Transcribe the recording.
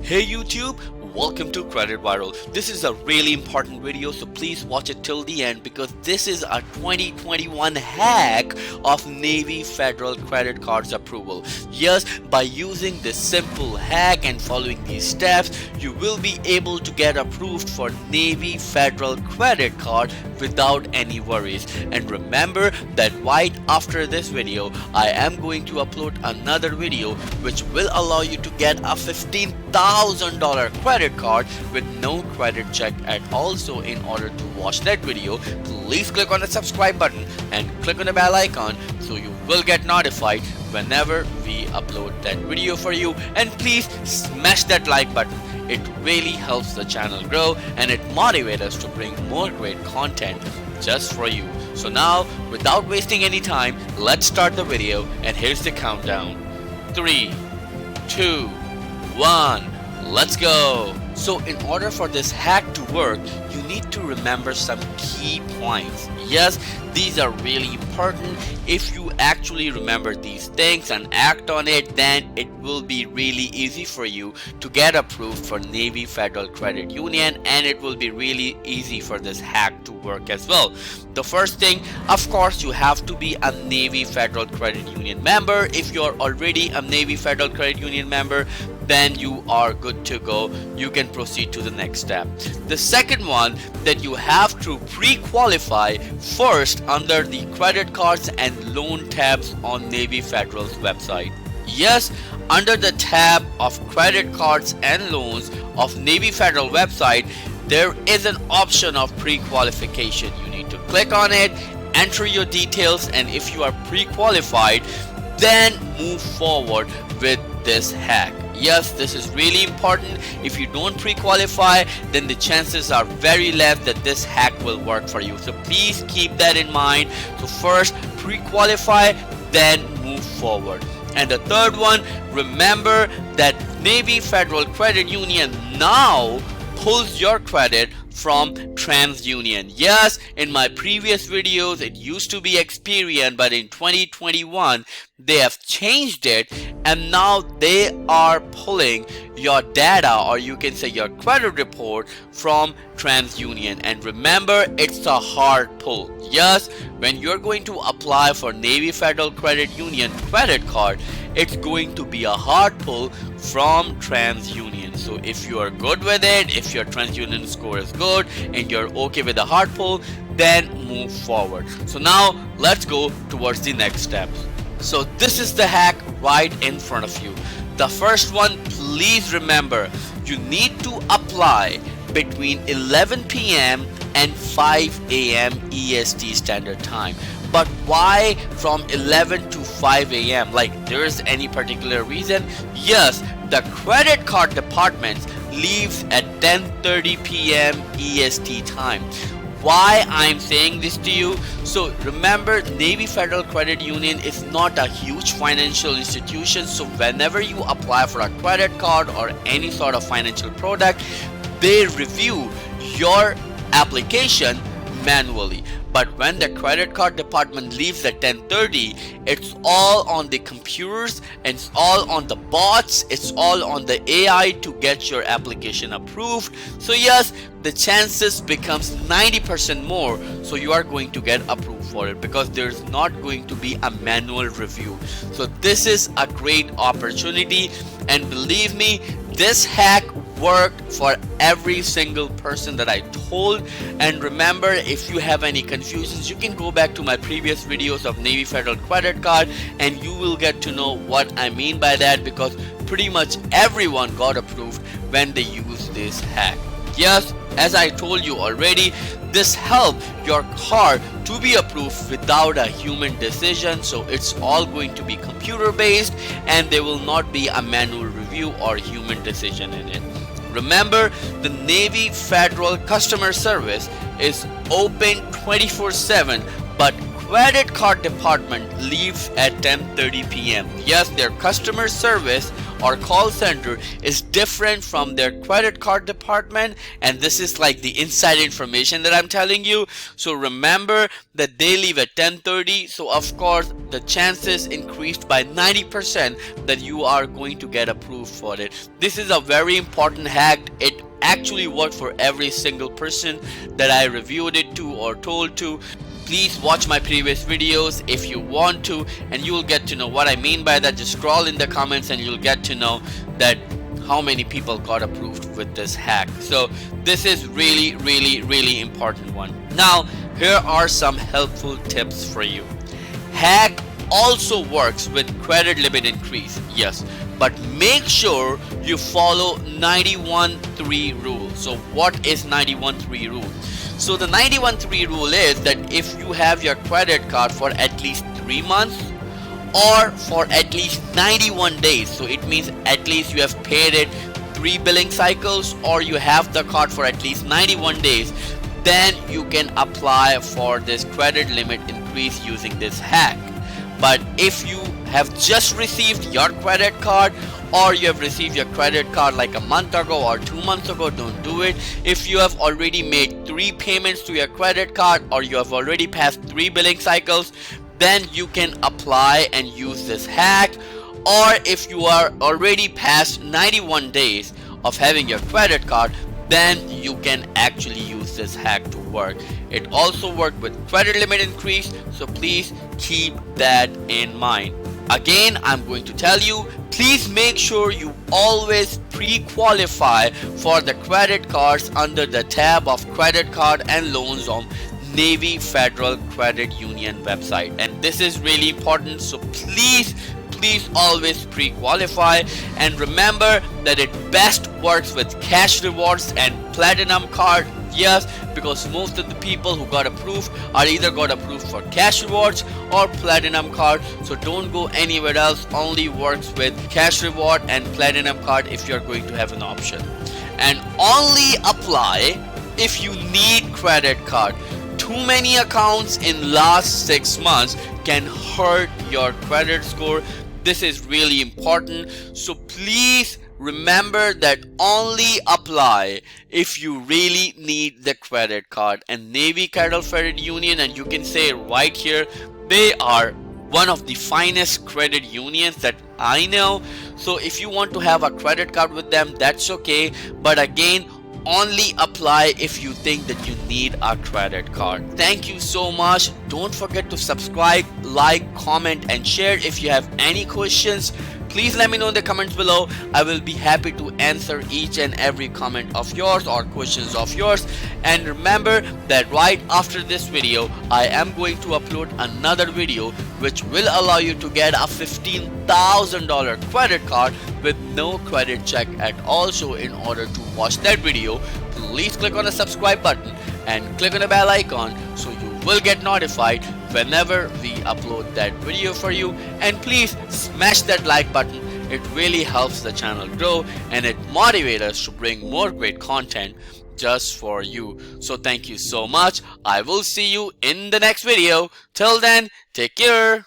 Hey YouTube, welcome to Credit Viral. This is a really important video, so please watch it till the end because this is a 2021 hack of Navy Federal credit cards approval. Yes, by using this simple hack and following these steps, you will be able to get approved for Navy Federal credit card without any worries. And remember that right after this video, I am going to upload another video which will allow you to get a $15,000 credit card with no credit check at all. So in order to watch that video, please click on the subscribe button and click on the bell icon so you will get notified whenever we upload that video for you. And please smash that like button. It really helps the channel grow and it motivates us to bring more great content just for you. So now, without wasting any time, let's start the video, and here's the countdown. 3, 2, 1, let's go. So in order for this hack to work, you need to remember some key points. Yes, these are really important. If you actually remember these things and act on it, then it will be really easy for you to get approved for Navy Federal Credit Union, and it will be really easy for this hack to work as well. The first thing, of course, you have to be a Navy Federal Credit Union member. If you're already a Navy Federal Credit Union member, then you are good to go. You can proceed to the next step. The second one, that you have to pre-qualify first under the credit cards and loan tabs on Navy Federal's website. Yes, under the tab of credit cards and loans of Navy Federal website, there is an option of pre-qualification. You need to click on it, enter your details, and if you are pre-qualified, then move forward with this hack. Yes, this is really important. If you don't pre-qualify, then the chances are very less that this hack will work for you. So please keep that in mind. So first pre-qualify, then move forward. And the third one, remember that Navy Federal Credit Union now pulls your credit from Transunion. Yes, in my previous videos it used to be Experian, but in 2021 they have changed it and now they are pulling your data, or you can say your credit report, from Transunion. And remember, it's a hard pull. Yes, when you're going to apply for Navy Federal Credit Union credit card, it's going to be a hard pull from Transunion. So if you are good with it, if your Transunion score is good and you're okay with the hard pull, then move forward. So now let's go towards the next steps. So this is the hack right in front of you. The first one, please remember, you need to apply between 11 p.m. and 5 a.m. EST standard time. But why from 11 to 5 a.m.? Like, there's any particular reason? Yes, the credit card department leaves at 10:30 p.m. EST time. Why I'm saying this to you? So remember, Navy Federal Credit Union is not a huge financial institution. So whenever you apply for a credit card or any sort of financial product, they review your application manually. But when the credit card department leaves at 10:30, it's all on the computers, and it's all on the bots, it's all on the AI to get your application approved. So yes, the chances becomes 90% more, so you are going to get approved for it because there's not going to be a manual review. So this is a great opportunity, and believe me, this hack worked for every single person that I told. And remember, if you have any confusions, you can go back to my previous videos of Navy Federal credit card and you will get to know what I mean by that, because pretty much everyone got approved when they used this hack. Yes, as I told you already, this helped your card to be approved without a human decision. So it's all going to be computer based and there will not be a manual review or human decision in it. Remember, the Navy Federal customer service is open 24/7, but credit card department leaves at 10:30 p.m. Yes, their customer service or call center is different from their credit card department, and this is like the inside information that I'm telling you. So remember that they leave at 10:30, so of course the chances increased by 90% that you are going to get approved for it. This is a very important hack. It actually worked for every single person that I reviewed it to or told to. Please watch my previous videos if you want to, and you will get to know what I mean by that. Just scroll in the comments and you'll get to know that how many people got approved with this hack. So this is really important one. Now here are some helpful tips for you. Hack also works with credit limit increase, yes, but make sure you follow 91-3 rule. So what is 91-3 rule? So the 91-3 rule is that if you have your credit card for at least 3 months or for at least 91 days, so it means at least you have paid it 3 billing cycles, or you have the card for at least 91 days, then you can apply for this credit limit increase using this hack. But if you have just received your credit card, or you have received your credit card like a month ago or 2 months ago, don't do it. If you have already made 3 payments to your credit card, or you have already passed 3 billing cycles, then you can apply and use this hack. Or if you are already past 91 days of having your credit card, then you can actually use this hack to work. It also worked with credit limit increase, so please keep that in mind. Again, I'm going to tell you, please make sure you always pre-qualify for the credit cards under the tab of credit card and loans on Navy Federal Credit Union website. And this is really important, so please always pre-qualify. And remember that it best works with cash rewards and platinum card. Yes, because most of the people who got approved are either got approved for cash rewards or platinum card. So don't go anywhere else. Only works with cash reward and platinum card if you're going to have an option. And only apply if you need credit card. Too many accounts in last 6 months can hurt your credit score. This is really important. So please remember that only apply if you really need the credit card. And Navy Federal Credit Union, and you can say right here, they are one of the finest credit unions that I know. So if you want to have a credit card with them, that's okay. But again, only apply if you think that you need a credit card. Thank you so much. Don't forget to subscribe, like, comment, and share. If you have any questions, please let me know in the comments below. I will be happy to answer each and every comment of yours or questions of yours. And remember that right after this video, I am going to upload another video which will allow you to get a $15,000 credit card with no credit check at all. So in order to watch that video, please click on the subscribe button and click on the bell icon so you will get notified whenever we upload that video for you. And please smash that like button. It really helps the channel grow and it motivates us to bring more great content just for you. So thank you so much. I will see you in the next video. Till then, take care.